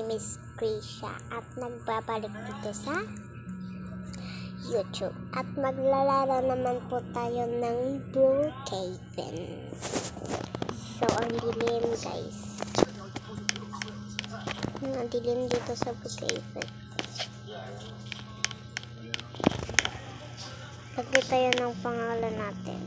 name is Krisha at nagbabalik dito sa YouTube. At maglalaro naman po tayo ng Brookhaven. So, ang dilim guys. Ang dilim dito sa Brookhaven. Lagay tayo ng pangalan natin.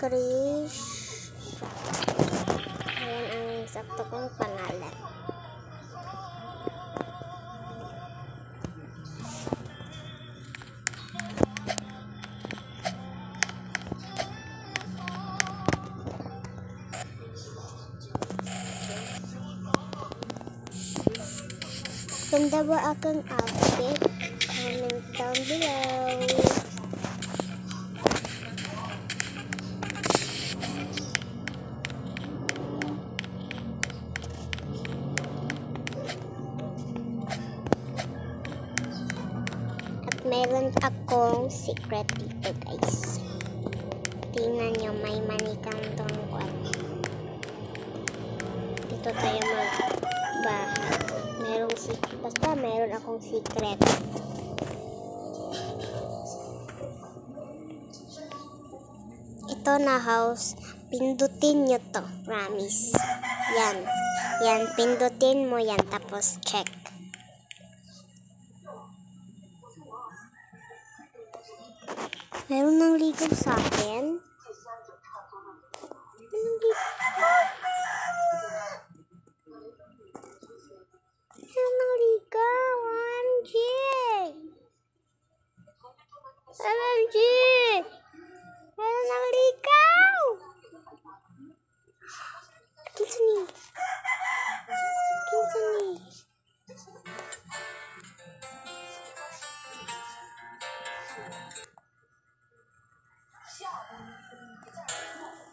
Krish. Ayan ang sakto kong pangalan. Ganda ba akong outfit? Comment down below. Meron akong secret dito guys. Tingnan nyo, may manikang tungkol. Dito tayo magbaha. Basta meron akong secret. Ito na house. Pindutin nyo to. Promise. Yan. Yan. Pindutin mo yan. Tapos check. Meron nang ligaw sa akin. Meron nang ligaw. OMG! OMG! Meron nang ligaw! Kinsa ni? Kinsa ni?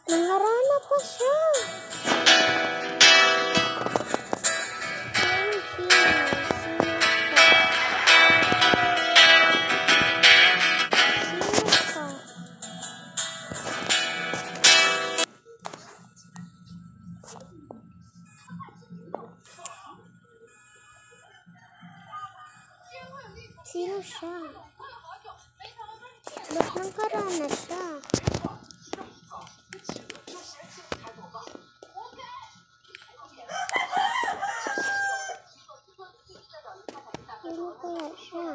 Nangarana pa siya. Sino siya? Ba't nangarana siya? Ano kaya siya?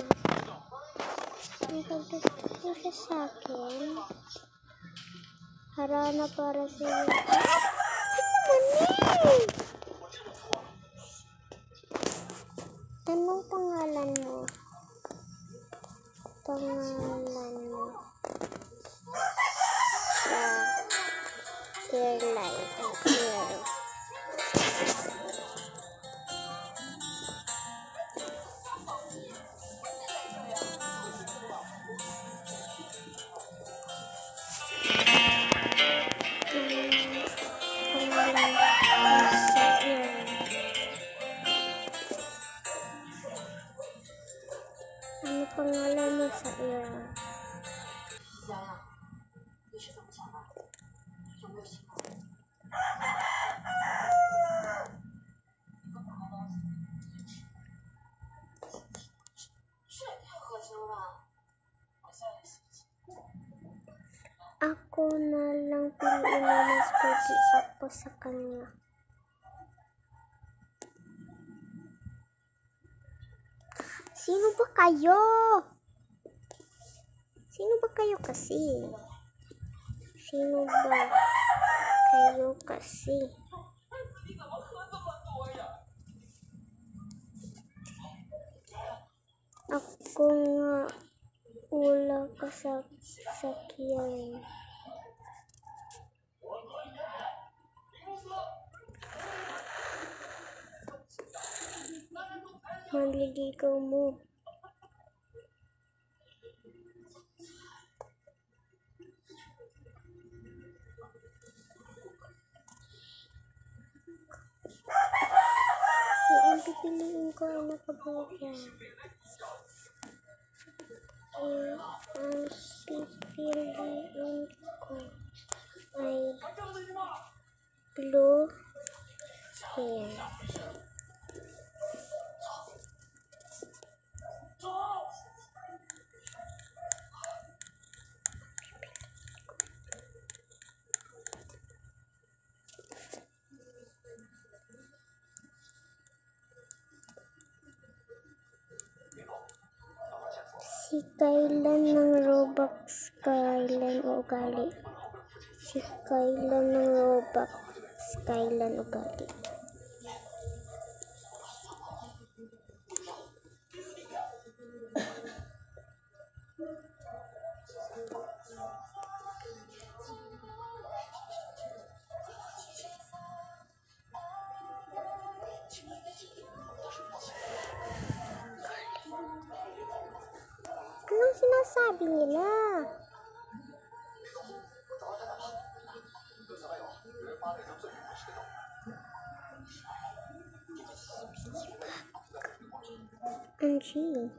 Nagagdasto siya sa akin. Harana para siya. It's money! Anong pangalan mo? Pangalan mo. Clear light. Clear. Ano pangalan mo sa iyo? Ako na lang piliin na mas pwede ako sa kanya. Sino ba kayo? Sino ba kayo kasi? Sino ba kayo kasi? Ako nga wala ka sa sakyan. Manliligaw mo. Si pipiliin ko ay nakabuka. Ang pipiliin ko ay blue hair. Si Kailan ng Robux, kailan ugali? Si Kailan ng Robux, kailan ugali? Anong sinasabi nila? Angie.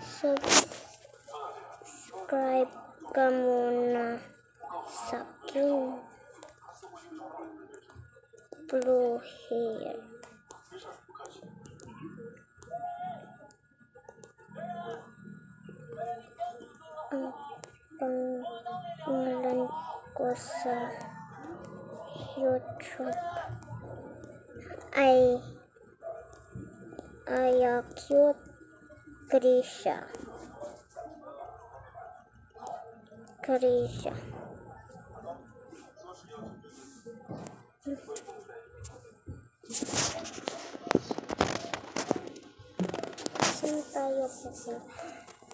Subscribe ka muna sa akin. Blue hair. Ang pangalan ko sa YouTube ay Cute Krisha. Saan tayo pupunta?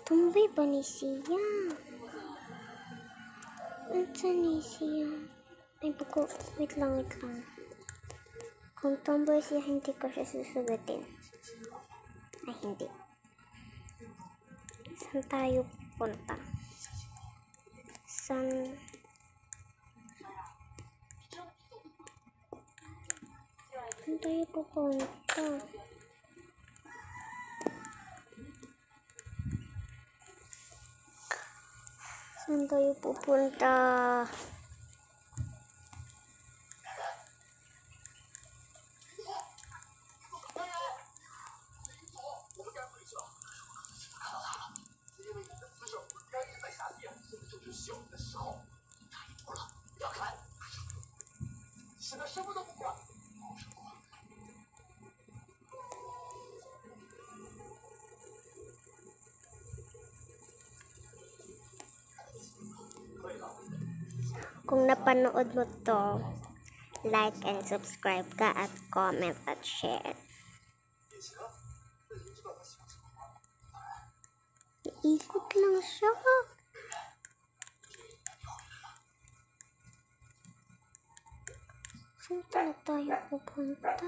Tumbay ba ni siya? Saan ni siya? Ay, bago. Wait lang. Kung tomboy siya, hindi ko siya susugutin. Ay, hindi. Saan tayo pupunta? Saan tayo pupunta? Saan tayo pupunta? Kung napanood mo to, like and subscribe ka at comment at share. Iikot lang siya. Saan tayo pupunta?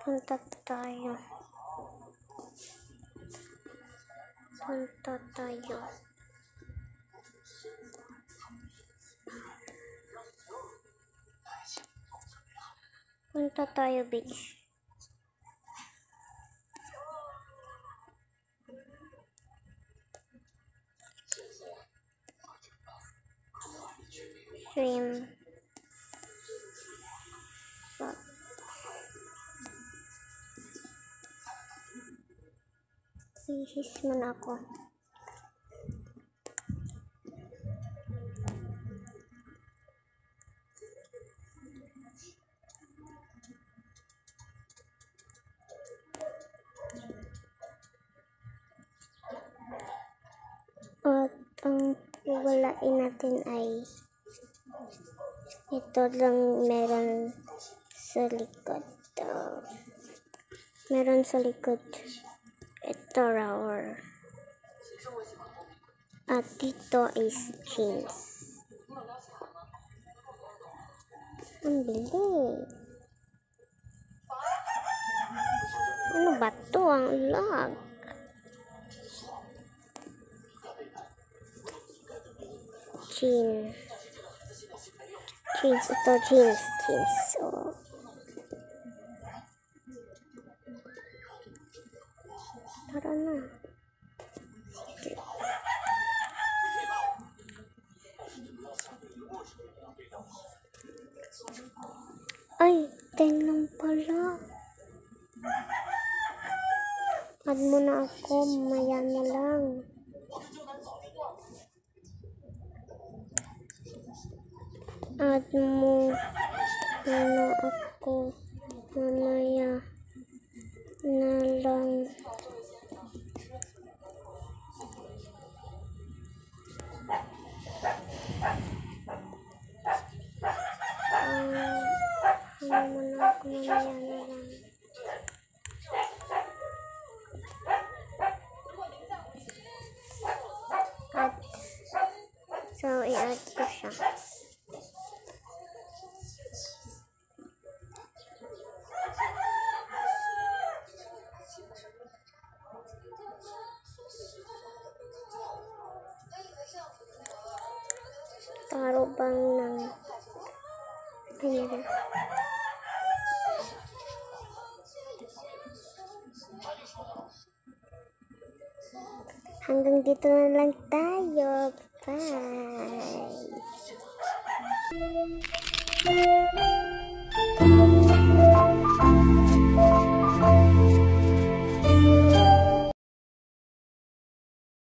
Punta tayo. Punta tayo beach. Swim. Ihis muna ako. At ang iwalain natin ay ito lang meron sa likod. dito. Meron sa likod. Ito rower. At dito is jeans. Ang bilis. Ano ba to? Ang lag. Jeans. Jeans. Ito jeans. Jeans. So, tara na. Sige. Ay, 10 lang pala. Add mo na ako, maya na lang. Add mo na ako, mamaya na lang. Add mo na ako, mamaya na lang. So, i-add ko siya. Taro bang ng ano? Hanggang dito na lang tayo. Bye!